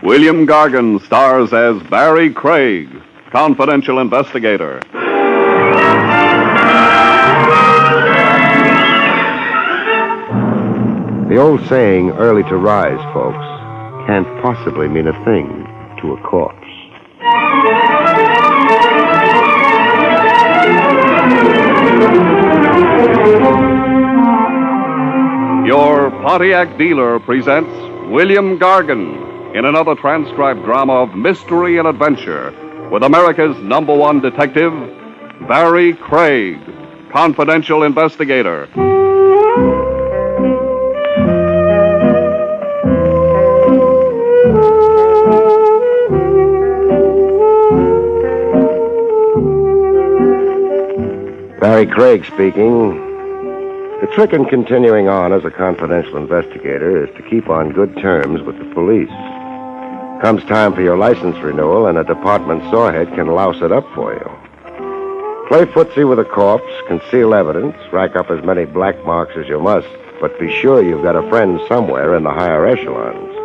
William Gargan stars as Barrie Craig, confidential investigator. The old saying, early to rise, folks, can't possibly mean a thing to a corpse. Your Pontiac dealer presents William Gargan in another transcribed drama of mystery and adventure with America's #1 detective, Barrie Craig, confidential investigator. Barrie Craig speaking. The trick in continuing on as a confidential investigator is to keep on good terms with the police. Comes time for your license renewal, and a department sorehead can louse it up for you. Play footsie with a corpse, conceal evidence, rack up as many black marks as you must, but be sure you've got a friend somewhere in the higher echelons.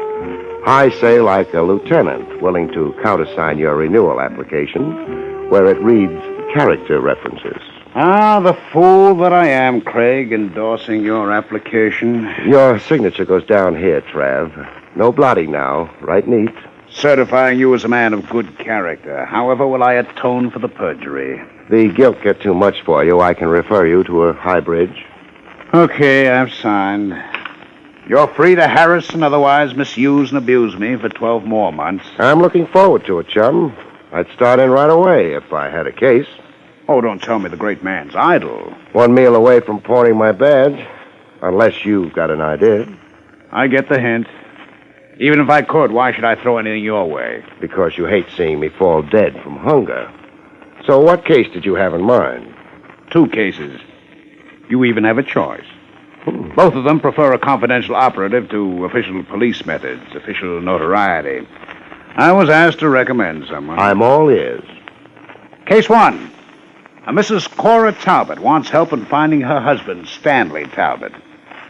High, say, like a lieutenant willing to countersign your renewal application, where it reads character references. Ah, the fool that I am, Craig, endorsing your application. Your signature goes down here, Trav. No blotting now. Right neat. Certifying you as a man of good character. However will I atone for the perjury? The guilt get too much for you. I can refer you to a high bridge. Okay, I've signed. You're free to harass and otherwise misuse and abuse me for 12 more months. I'm looking forward to it, chum. I'd start in right away if I had a case. Oh, don't tell me the great man's idle. One meal away from pawning my badge. Unless you've got an idea. I get the hint. Even if I could, why should I throw anything your way? Because you hate seeing me fall dead from hunger. So what case did you have in mind? 2 cases. You even have a choice. Both of them prefer a confidential operative to official police methods, official notoriety. I was asked to recommend someone. I'm all ears. Case 1. A Mrs. Cora Talbot wants help in finding her husband, Stanley Talbot.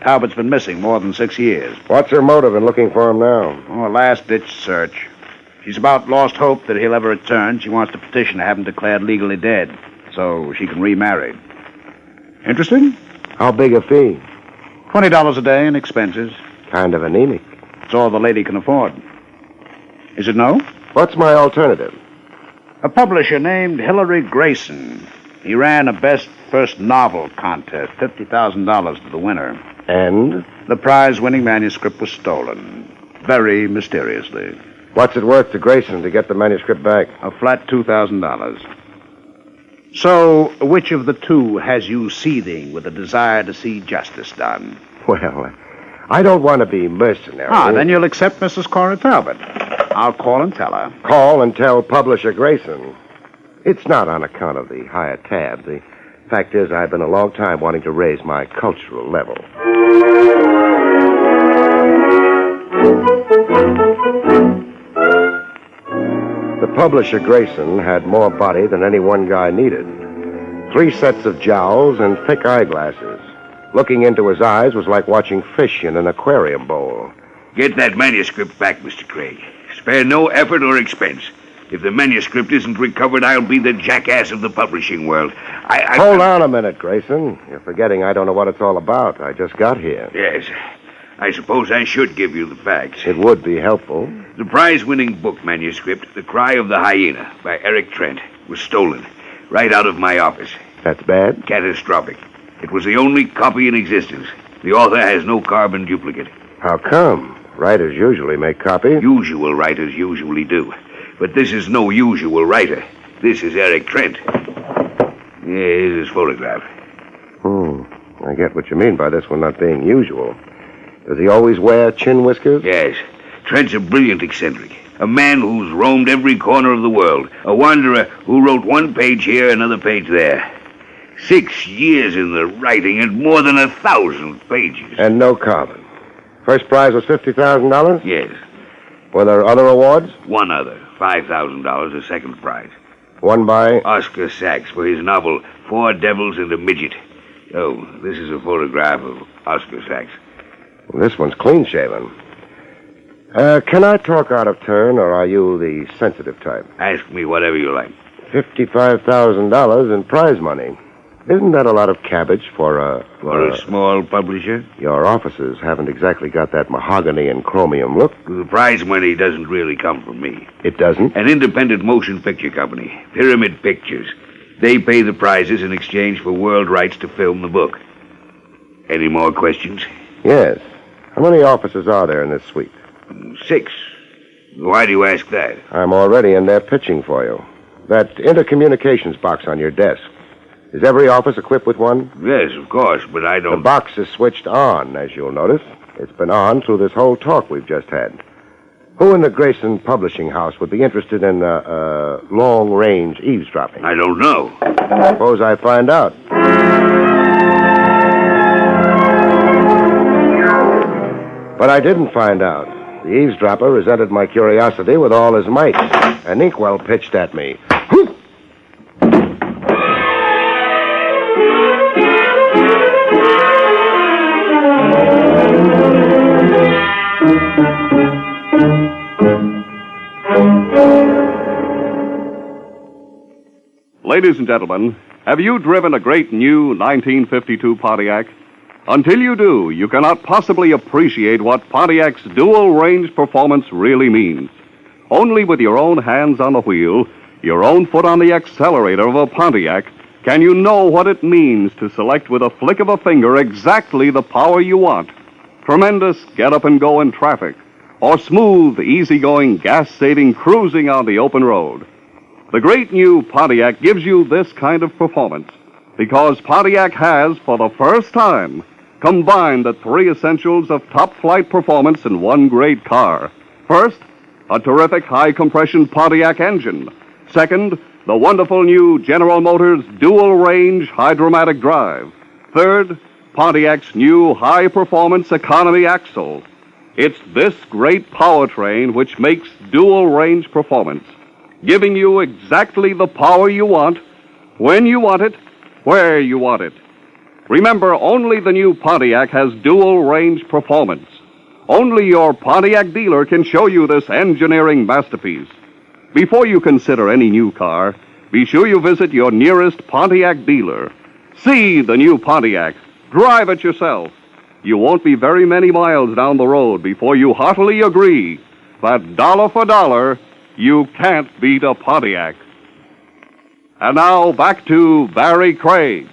Talbot's been missing more than 6 years. What's her motive in looking for him now? Oh, a last-ditch search. She's about lost hope that he'll ever return. She wants to petition to have him declared legally dead so she can remarry. Interested? How big a fee? $20 a day and expenses. Kind of anemic. It's all the lady can afford. Is it no? What's my alternative? A publisher named Hilary Grayson. He ran a best first novel contest, $50,000 to the winner. And? The prize-winning manuscript was stolen, very mysteriously. What's it worth to Grayson to get the manuscript back? A flat $2,000. So, which of the two has you seething with a desire to see justice done? Well, I don't want to be mercenary. Then you'll accept Mrs. Cora Talbot. I'll call and tell her. Call and tell publisher Grayson. It's not on account of the higher tab. The fact is, I've been a long time wanting to raise my cultural level. The publisher Grayson had more body than any one guy needed. 3 sets of jowls and thick eyeglasses. Looking into his eyes was like watching fish in an aquarium bowl. Get that manuscript back, Mr. Craig. Spare no effort or expense. If the manuscript isn't recovered, I'll be the jackass of the publishing world. Hold on a minute, Grayson. You're forgetting I don't know what it's all about. I just got here. Yes. I suppose I should give you the facts. It would be helpful. The prize-winning book manuscript, The Cry of the Hyena, by Eric Trent, was stolen right out of my office. That's bad? Catastrophic. It was the only copy in existence. The author has no carbon duplicate. How come? Writers usually make copies. Usual writers usually do. But this is no usual writer. This is Eric Trent. Here's his photograph. I get what you mean by this one not being usual. Does he always wear chin whiskers? Yes. Trent's a brilliant eccentric. A man who's roamed every corner of the world. A wanderer who wrote 1 page here, another page there. 6 years in the writing and more than 1,000 pages. And no carbon. First prize was $50,000? Yes. Were there other awards? One other. $5,000, a second prize. Won by? Oscar Sachs for his novel, 4 Devils and a Midget. Oh, this is a photograph of Oscar Sachs. Well, this one's clean-shaven. Can I talk out of turn, or are you the sensitive type? Ask me whatever you like. $55,000 in prize money. Isn't that a lot of cabbage for a small publisher? Your offices haven't exactly got that mahogany and chromium look. The prize money doesn't really come from me. It doesn't? An independent motion picture company, Pyramid Pictures. They pay the prizes in exchange for world rights to film the book. Any more questions? Yes. How many offices are there in this suite? 6. Why do you ask that? I'm already in there pitching for you. That intercommunications box on your desk. Is every office equipped with one? Yes, of course, but I don't... The box is switched on, as you'll notice. It's been on through this whole talk we've just had. Who in the Grayson Publishing House would be interested in long-range eavesdropping? I don't know. Suppose I find out. But I didn't find out. The eavesdropper resented my curiosity with all his might. An inkwell pitched at me. Ladies and gentlemen, have you driven a great new 1952 Pontiac? Until you do, you cannot possibly appreciate what Pontiac's dual-range performance really means. Only with your own hands on the wheel, your own foot on the accelerator of a Pontiac, can you know what it means to select with a flick of a finger exactly the power you want. Tremendous get-up-and-go in traffic, or smooth, easy-going, gas-saving cruising on the open road. The great new Pontiac gives you this kind of performance because Pontiac has, for the first time, combined the 3 essentials of top-flight performance in one great car. First, a terrific high-compression Pontiac engine. Second, the wonderful new General Motors dual-range hydromatic drive. Third, Pontiac's new high-performance economy axle. It's this great powertrain which makes dual-range performance, giving you exactly the power you want, when you want it, where you want it. Remember, only the new Pontiac has dual-range performance. Only your Pontiac dealer can show you this engineering masterpiece. Before you consider any new car, be sure you visit your nearest Pontiac dealer. See the new Pontiac. Drive it yourself. You won't be very many miles down the road before you heartily agree that dollar for dollar, you can't beat a Pontiac. And now back to Barrie Craig.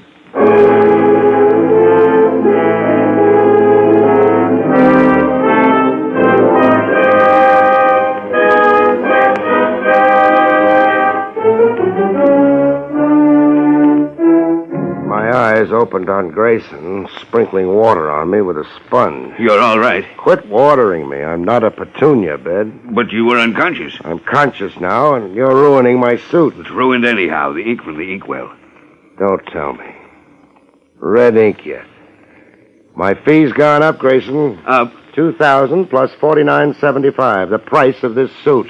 Opened on Grayson, sprinkling water on me with a sponge. You're all right. Quit watering me. I'm not a petunia bed. But you were unconscious. I'm conscious now, and you're ruining my suit. It's ruined anyhow, the ink from the inkwell. Don't tell me. Red ink yet. My fee's gone up, Grayson. Up? $2,000 plus $49.75, the price of this suit.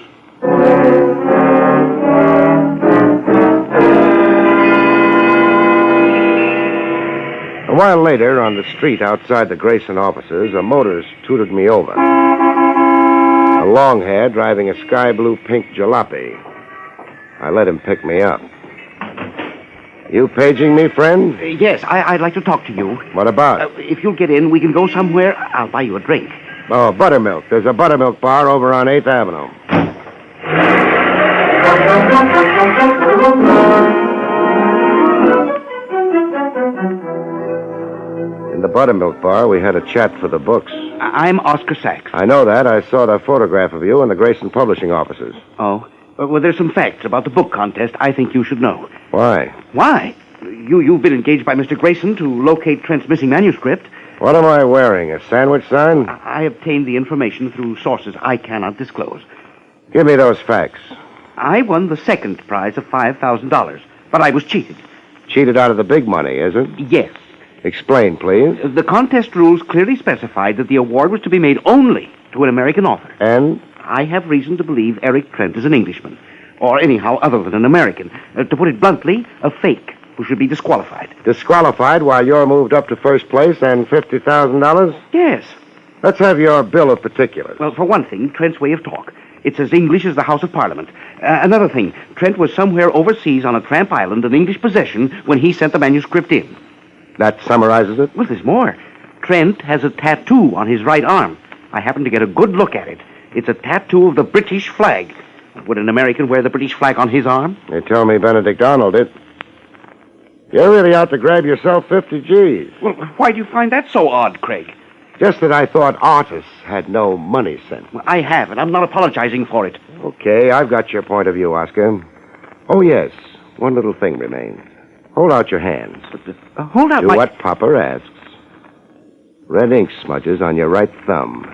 A while later, on the street outside the Grayson offices, a motorist tooted me over. A long-hair driving a sky-blue-pink jalopy. I let him pick me up. You paging me, friend? Yes, I'd like to talk to you. What about? If you'll get in, we can go somewhere. I'll buy you a drink. Oh, buttermilk. There's a buttermilk bar over on 8th Avenue. In the buttermilk bar, we had a chat for the books. I'm Oscar Sachs. I know that. I saw the photograph of you in the Grayson Publishing offices. Oh? Well, there's some facts about the book contest I think you should know. Why? Why? You've been engaged by Mr. Grayson to locate Trent's missing manuscript. What am I wearing, a sandwich sign? I obtained the information through sources I cannot disclose. Give me those facts. I won the second prize of $5,000, but I was cheated. Cheated out of the big money, is it? Yes. Explain, please. The contest rules clearly specified that the award was to be made only to an American author. And? I have reason to believe Eric Trent is an Englishman, or anyhow other than an American. To put it bluntly, a fake who should be disqualified. Disqualified while you're moved up to first place and $50,000? Yes. Let's have your bill of particulars. Well, for one thing, Trent's way of talk. It's as English as the House of Parliament. Another thing, Trent was somewhere overseas on a tramp island, an English possession, when he sent the manuscript in. That summarizes it? Well, there's more. Trent has a tattoo on his right arm. I happened to get a good look at it. It's a tattoo of the British flag. Would an American wear the British flag on his arm? They tell me Benedict Arnold did. You're really out to grab yourself 50 G's. Well, why do you find that so odd, Craig? Just that I thought artists had no money sense. Well, I have, and I'm not apologizing for it. Okay, I've got your point of view, Oscar. Oh, yes, one little thing remains. Hold out your hands. Hold out Do my... what Papa asks. Red ink smudges on your right thumb.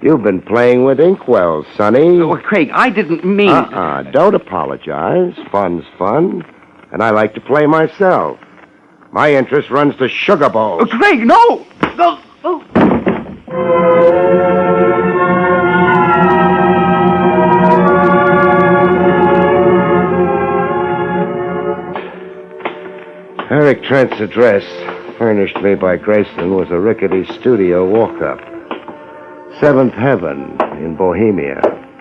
You've been playing with inkwells, Sonny. Oh, Craig, I didn't mean... Don't apologize. Fun's fun. And I like to play myself. My interest runs to sugar bowls. Oh, Craig, no! No! Oh. Eric Trent's address, furnished me by Grayson, was a rickety studio walk-up. 7th Heaven in Bohemia,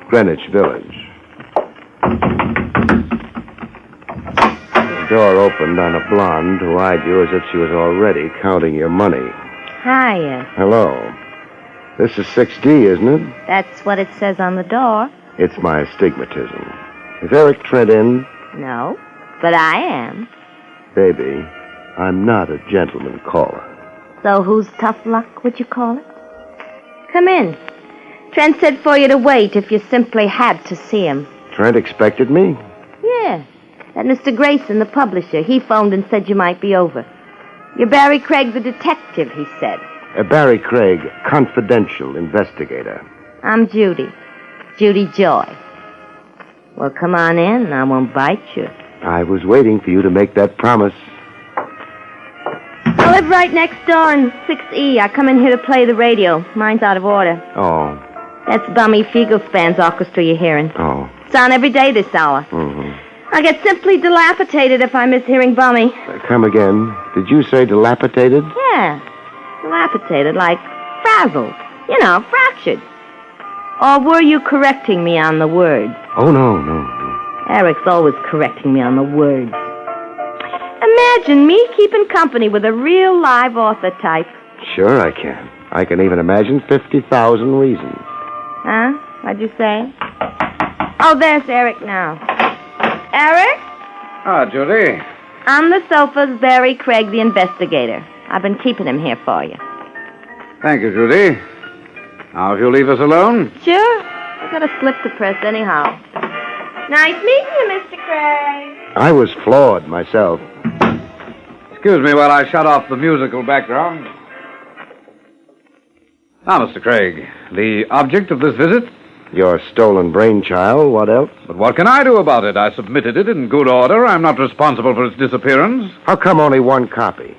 Greenwich Village. The door opened on a blonde who eyed you as if she was already counting your money. Hiya. Hello. This is 6D, isn't it? That's what it says on the door. It's my astigmatism. Is Eric Trent in? No, but I am. Baby, I'm not a gentleman caller. So who's tough luck, would you call it? Come in. Trent said for you to wait if you simply had to see him. Trent expected me? Yeah. That Mr. Grayson, the publisher, he phoned and said you might be over. You're Barrie Craig, the detective, he said. Barrie Craig, confidential investigator. I'm Judy. Judy Joy. Well, come on in. I won't bite you. I was waiting for you to make that promise. I live right next door in 6E. I come in here to play the radio. Mine's out of order. Oh. That's Bummy Fiegelspan's orchestra you're hearing. Oh. It's on every day this hour. Mm-hmm. I get simply dilapidated if I miss hearing Bummy. Come again. Did you say dilapidated? Yeah. Dilapidated, like frazzled. You know, fractured. Or were you correcting me on the words? Oh, no. Eric's always correcting me on the words. Imagine me keeping company with a real live author type. Sure I can. I can even imagine 50,000 reasons. Huh? What'd you say? Oh, there's Eric now. Eric? Judy. On the sofa's Barrie Craig, the investigator. I've been keeping him here for you. Thank you, Judy. Now, if you'll leave us alone. Sure. I got a slip to press anyhow. Nice meeting you, Mr. Craig. I was floored myself. Excuse me while I shut off the musical background. Now, Mr. Craig, the object of this visit? Your stolen brainchild, what else? But what can I do about it? I submitted it in good order. I'm not responsible for its disappearance. How come only one copy?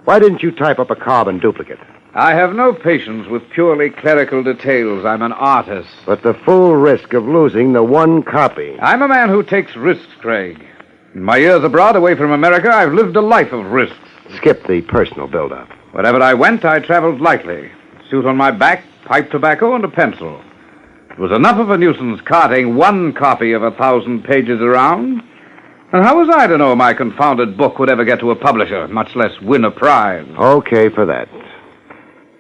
Why didn't you type up a carbon duplicate? I have no patience with purely clerical details. I'm an artist. But the full risk of losing the one copy. I'm a man who takes risks, Craig. In my years abroad, away from America, I've lived a life of risks. Skip the personal build-up. Wherever I went, I traveled lightly. Suit on my back, pipe tobacco, and a pencil. It was enough of a nuisance carting one copy of 1,000 pages around. And how was I to know my confounded book would ever get to a publisher, much less win a prize? Okay for that.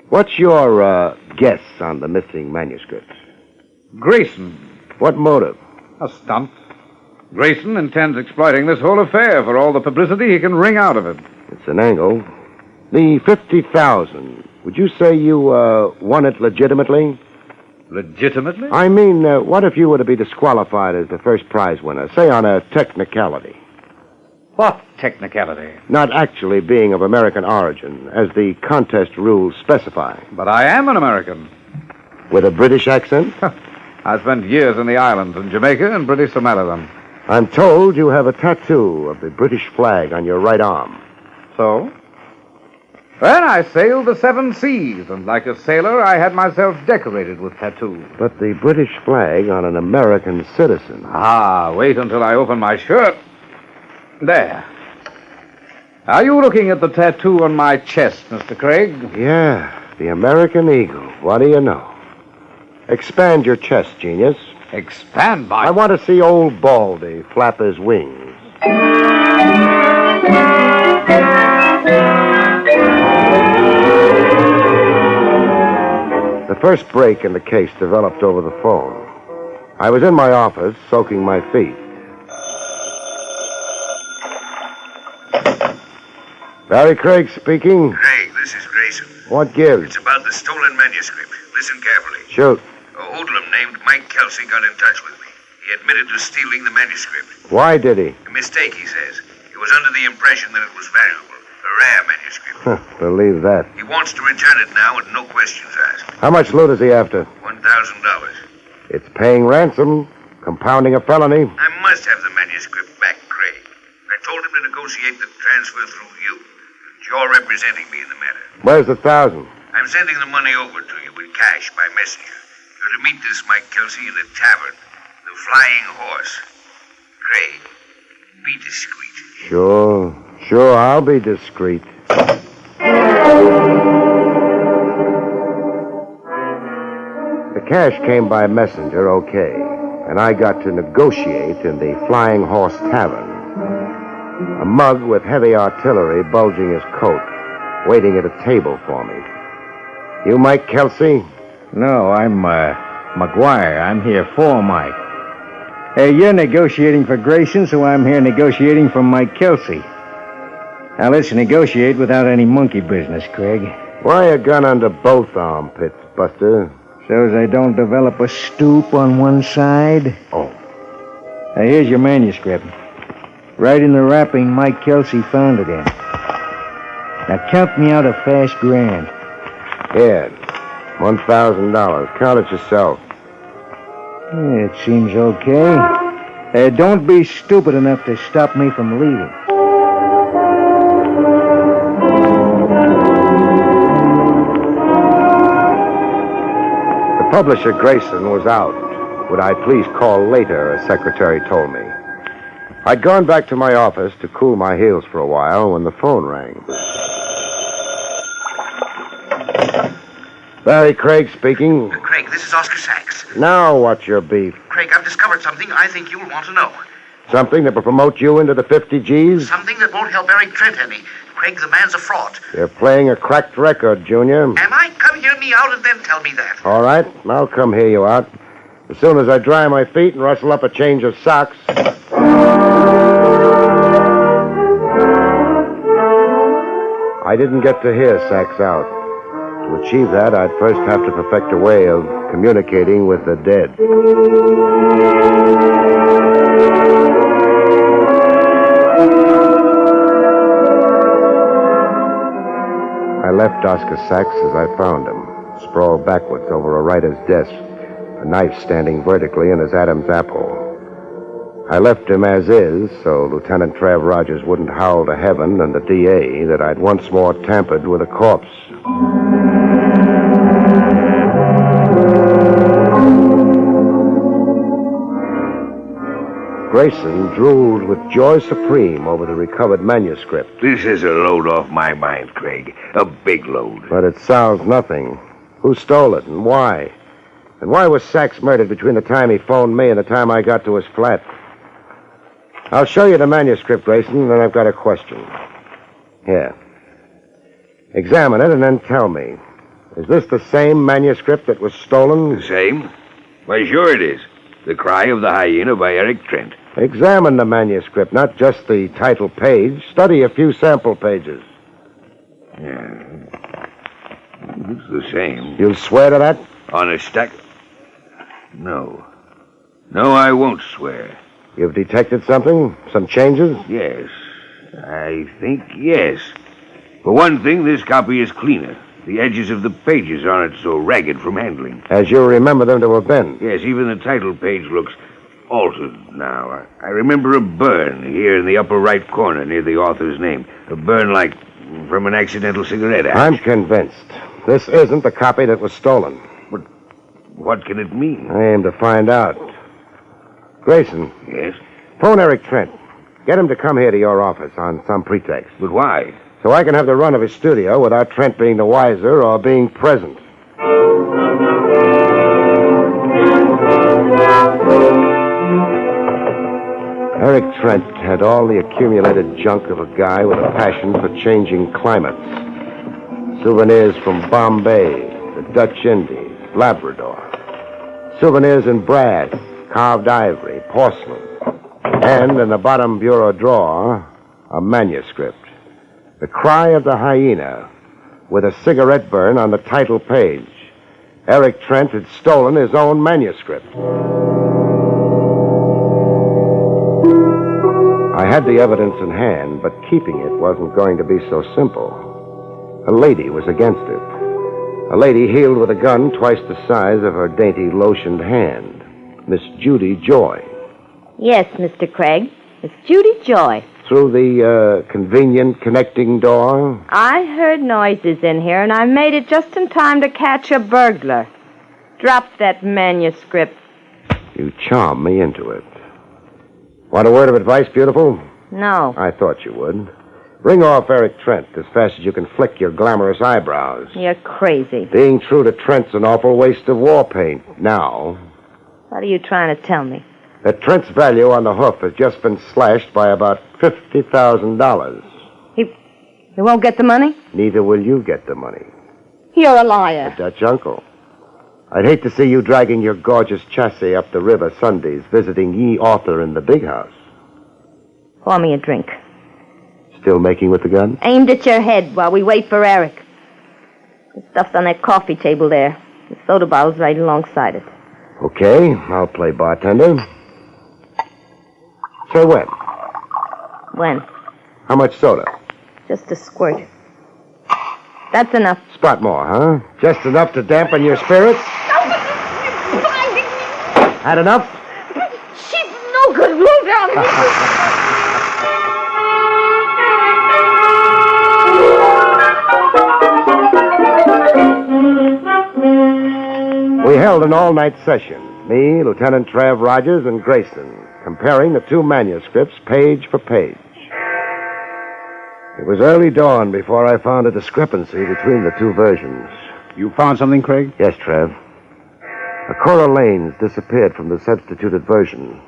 What's your guess on the missing manuscript? Grayson. What motive? A stunt. Grayson intends exploiting this whole affair for all the publicity he can wring out of it. It's an angle. The 50,000, would you say you won it legitimately? Legitimately? I mean, what if you were to be disqualified as the first prize winner, say on a technicality? What technicality? Not actually being of American origin, as the contest rules specify. But I am an American. With a British accent? I spent years in the islands, in Jamaica and British Somaliland. I'm told you have a tattoo of the British flag on your right arm. So? Well, I sailed the 7 seas, and like a sailor, I had myself decorated with tattoos. But the British flag on an American citizen. Ah, wait until I open my shirt. There. Are you looking at the tattoo on my chest, Mr. Craig? Yeah, the American eagle. What do you know? Expand your chest, genius. Expand my... I want to see old Baldy flap his wings. The first break in the case developed over the phone. I was in my office, soaking my feet. Barrie Craig speaking. Craig, this is Grayson. What gives? It's about the stolen manuscript. Listen carefully. Shoot. A hoodlum named Mike Kelsey got in touch with me. He admitted to stealing the manuscript. Why did he? A mistake, he says. He was under the impression that it was valuable. A rare manuscript. Believe that. He wants to return it now and no questions asked. How much loot is he after? $1,000. It's paying ransom, compounding a felony. I must have the manuscript back, Craig. I told him to negotiate the transfer through you. You're representing me in the matter. Where's the 1,000? I'm sending the money over to you in cash by messenger. You're to meet this Mike Kelsey in a tavern. The Flying Horse. Craig, be discreet. Sure, I'll be discreet. The cash came by messenger, okay, and I got to negotiate in the Flying Horse Tavern. A mug with heavy artillery bulging his coat, waiting at a table for me. You Mike Kelsey? No, I'm, McGuire. I'm here for Mike. Hey, you're negotiating for Grayson, so I'm here negotiating for Mike Kelsey. Now, let's negotiate without any monkey business, Craig. Why a gun under both armpits, Buster? So as I don't develop a stoop on one side? Oh. Now, here's your manuscript. Right in the wrapping Mike Kelsey found it in. Now, count me out a fast grand. Here, $1,000. Count it yourself. Yeah, it seems okay. Don't be stupid enough to stop me from leaving. The publisher, Grayson, was out. Would I please call later, a secretary told me. I'd gone back to my office to cool my heels for a while when the phone rang. Barrie Craig speaking. Craig, this is Oscar Sachs. Now what's your beef? Craig, I've discovered something I think you'll want to know. Something that will promote you into the 50 Gs? Something that won't help Eric Trent any. Craig, the man's a fraud. You're playing a cracked record, Junior. Am I? Come hear me out and then tell me that. All right, I'll come hear you out. As soon as I dry my feet and rustle up a change of socks. I didn't get to hear Sachs out. To achieve that, I'd first have to perfect a way of communicating with the dead. I left Oscar Sachs as I found him, sprawled backwards over a writer's desk, a knife standing vertically in his Adam's apple. I left him as is, so Lieutenant Trav Rogers wouldn't howl to heaven and the DA that I'd once more tampered with a corpse. Grayson drooled with joy supreme over the recovered manuscript. This is a load off my mind, Craig. A big load. But it sounds nothing. Who stole it and why? And why was Sachs murdered between the time he phoned me and the time I got to his flat? I'll show you the manuscript, Grayson, and then I've got a question. Here. Examine it and then tell me. Is this the same manuscript that was stolen? The same? Why, sure it is. The Cry of the Hyena by Eric Trent. Examine the manuscript, not just the title page. Study a few sample pages. Yeah. It's the same. You'll swear to that? On a stack? No. No, I won't swear. You've detected something? Some changes? Yes. I think yes. For one thing, this copy is cleaner. The edges of the pages aren't so ragged from handling. As you remember them to have been. Yes, even the title page looks altered now. I remember a burn here in the upper right corner near the author's name. A burn like from an accidental cigarette ash. I'm convinced. This isn't the copy that was stolen. But what can it mean? I aim to find out. Grayson. Yes? Phone Eric Trent. Get him to come here to your office on some pretext. But why? so I can have the run of his studio without Trent being the wiser or being present. Eric Trent had all the accumulated junk of a guy with a passion for changing climates. Souvenirs from Bombay, the Dutch Indies, Labrador. Souvenirs in brass, carved ivory, porcelain. And in the bottom bureau drawer, a manuscript. The Cry of the Hyena, with a cigarette burn on the title page. Eric Trent had stolen his own manuscript. I had the evidence in hand, but keeping it wasn't going to be so simple. A lady was against it. A lady healed with a gun twice the size of her dainty lotioned hand. Miss Judy Joy. Yes, Mr. Craig. It's Judy Joy. Through the convenient connecting door? I heard noises in here, and I made it just in time to catch a burglar. Drop that manuscript. You charm me into it. Want a word of advice, beautiful? No. I thought you would. Ring off Eric Trent as fast as you can flick your glamorous eyebrows. You're crazy. Being true to Trent's an awful waste of war paint. Now, What are you trying to tell me? that Trent's value on the hoof has just been slashed by about $50,000. He won't get the money? Neither will you get the money. You're a liar. The Dutch uncle. I'd hate to see you dragging your gorgeous chassis up the river Sundays, visiting ye author in the big house. Pour me a drink. Still making with the gun? Aimed at your head while we wait for Eric. The stuff's on that coffee table there. The soda bottle's right alongside it. Okay, I'll play bartender. Say when? When? How much soda? Just a squirt. That's enough. Spot more, huh? Just enough to dampen your spirits? Had enough? She's no good. Move down here. We held an all-night session, me, Lieutenant Trav Rogers, and Grayson, comparing the two manuscripts page for page. It was early dawn before I found a discrepancy between the two versions. You found something, Craig? Yes, Trav. A Cora Lane's disappeared from the substituted version.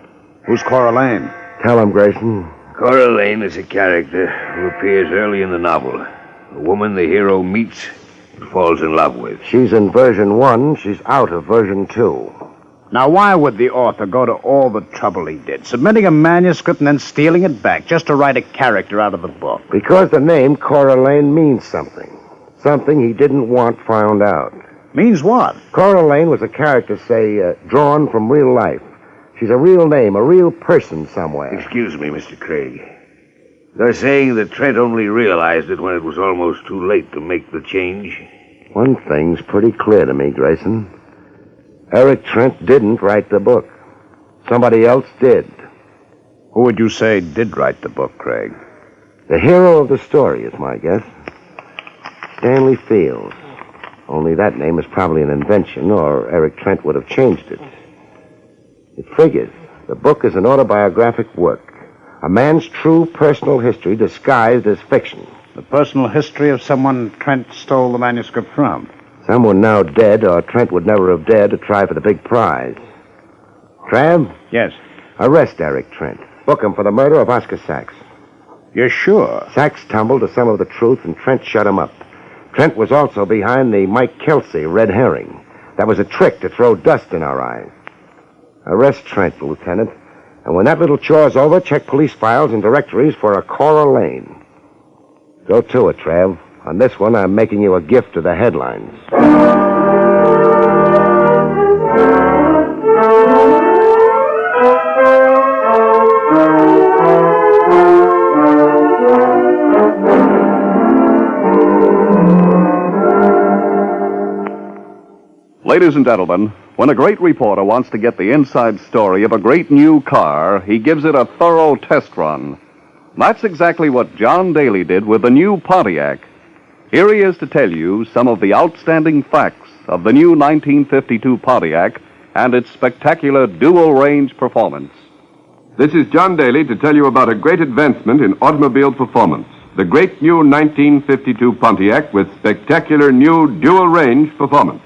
Who's Cora Lane? Tell him, Grayson. Cora Lane is a character who appears early in the novel. A woman the hero meets and falls in love with. She's in version 1. She's out of version 2. Now, why would the author go to all the trouble he did, submitting a manuscript and then stealing it back, just to write a character out of the book? Because the name Cora Lane means something. Something he didn't want found out. Means what? Cora Lane was a character, say, drawn from real life. She's a real name, a real person somewhere. Excuse me, Mr. Craig. They're saying that Trent only realized it when it was almost too late to make the change. One thing's pretty clear to me, Grayson. Eric Trent didn't write the book. Somebody else did. Who would you say did write the book, Craig? The hero of the story is my guess. Stanley Fields. Only that name is probably an invention, or Eric Trent would have changed it. It figures. The book is an autobiographic work. A man's true personal history disguised as fiction. The personal history of someone Trent stole the manuscript from. Someone now dead, or Trent would never have dared to try for the big prize. Trav? Yes. Arrest Eric Trent. Book him for the murder of Oscar Sachs. You're sure? Sachs tumbled to some of the truth, and Trent shut him up. Trent was also behind the Mike Kelsey red herring. That was a trick to throw dust in our eyes. Arrest Trent, Lieutenant. And when that little chore's over, check police files and directories for a Cora Lane. Go to it, Trav. On this one, I'm making you a gift to the headlines. Ladies and gentlemen, when a great reporter wants to get the inside story of a great new car, he gives it a thorough test run. That's exactly what John Daly did with the new Pontiac. Here he is to tell you some of the outstanding facts of the new 1952 Pontiac and its spectacular dual-range performance. This is John Daly to tell you about a great advancement in automobile performance. the great new 1952 Pontiac with spectacular new dual-range performance.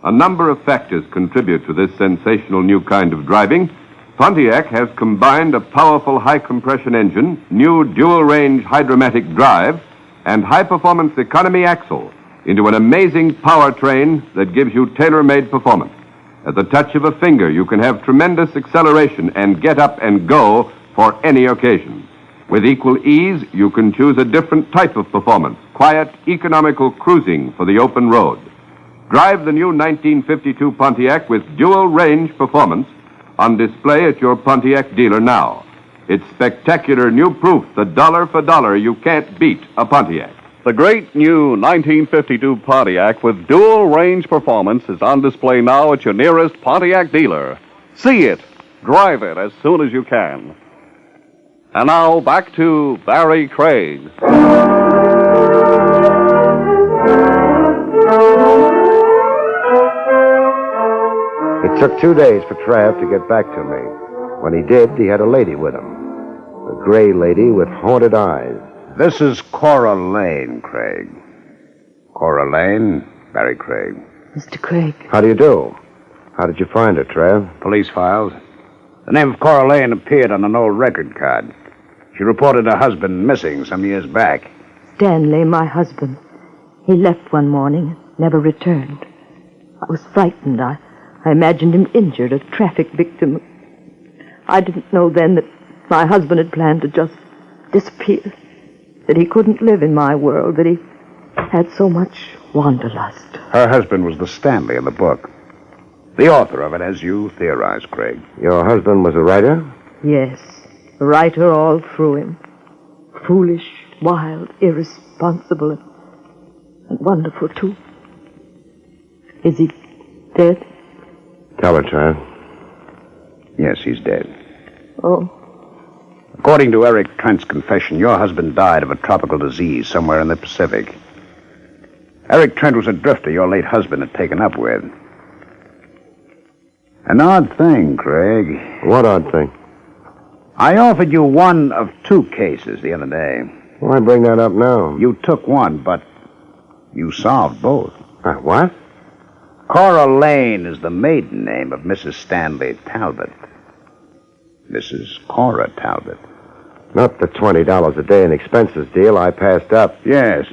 A number of factors contribute to this sensational new kind of driving. Pontiac has combined a powerful high-compression engine, new dual-range hydromatic drive, and high-performance economy axle into an amazing powertrain that gives you tailor-made performance. At the touch of a finger, you can have tremendous acceleration and get up and go for any occasion. With equal ease, you can choose a different type of performance, quiet, economical cruising for the open road. Drive the new 1952 Pontiac with dual-range performance on display at your Pontiac dealer now. It's spectacular new proof that dollar for dollar you can't beat a Pontiac. The great new 1952 Pontiac with dual-range performance is on display now at your nearest Pontiac dealer. See it. Drive it as soon as you can. And now, back to Barrie Craig. It took 2 days for Trav to get back to me. When he did, he had a lady with him. A gray lady with haunted eyes. This is Cora Lane, Craig. Cora Lane, Barrie Craig. Mr. Craig. How do you do? How did you find her, Trav? Police files. The name of Cora Lane appeared on an old record card. She reported her husband missing some years back. Stanley, my husband. He left one morning and never returned. I was frightened. I imagined him injured, a traffic victim. I didn't know then that my husband had planned to just disappear, that he couldn't live in my world, that he had so much wanderlust. Her husband was the Stanley in the book. The author of it, as you theorized, Craig. Your husband was a writer? Yes, a writer all through him. Foolish, wild, irresponsible, and wonderful, too. Is he dead? Tell her, Trav. Yes, he's dead. Oh. According to Eric Trent's confession, your husband died of a tropical disease somewhere in the Pacific. Eric Trent was a drifter your late husband had taken up with. An odd thing, Craig. What odd thing? I offered you one of 2 cases the other day. Why bring that up now? You took one, but you solved both. What? Cora Lane is the maiden name of Mrs. Stanley Talbot. Mrs. Cora Talbot. Not the $20 a day in expenses deal I passed up. Yes.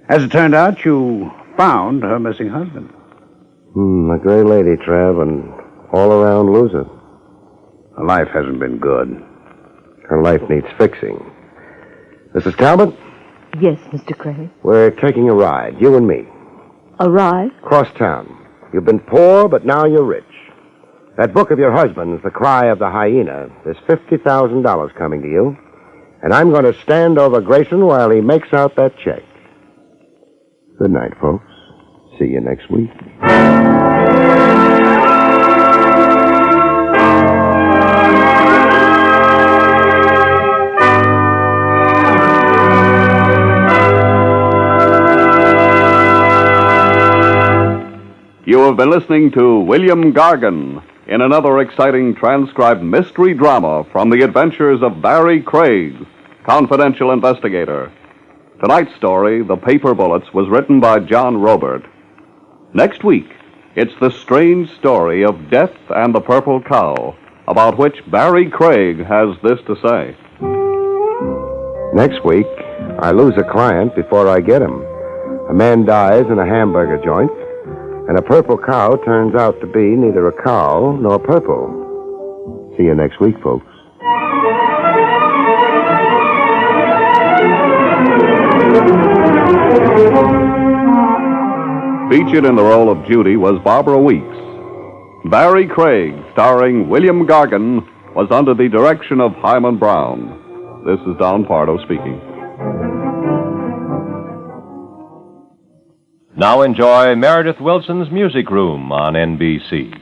As it turned out, you found her missing husband. A gray lady, Trav, and all-around loser. Her life hasn't been good. Her life needs fixing. Mrs. Talbot? Yes, Mr. Craig. We're taking a ride, you and me. A ride? Cross town. You've been poor, but now you're rich. That book of your husband's, The Cry of the Hyena, there's $50,000 coming to you. And I'm going to stand over Grayson while he makes out that check. Good night, folks. See you next week. You have been listening to William Gargan in another exciting transcribed mystery drama from the adventures of Barrie Craig, Confidential Investigator. Tonight's story, The Paper Bullets, was written by John Robert. Next week, it's the strange story of Death and the Purple Cow, about which Barrie Craig has this to say. Next week, I lose a client before I get him. A man dies in a hamburger joint, and a purple cow turns out to be neither a cow nor purple. See you next week, folks. Featured in the role of Judy was Barbara Weeks. Barrie Craig, starring William Gargan, was under the direction of Hyman Brown. This is Don Pardo speaking. Now enjoy Meredith Wilson's Music Room on NBC.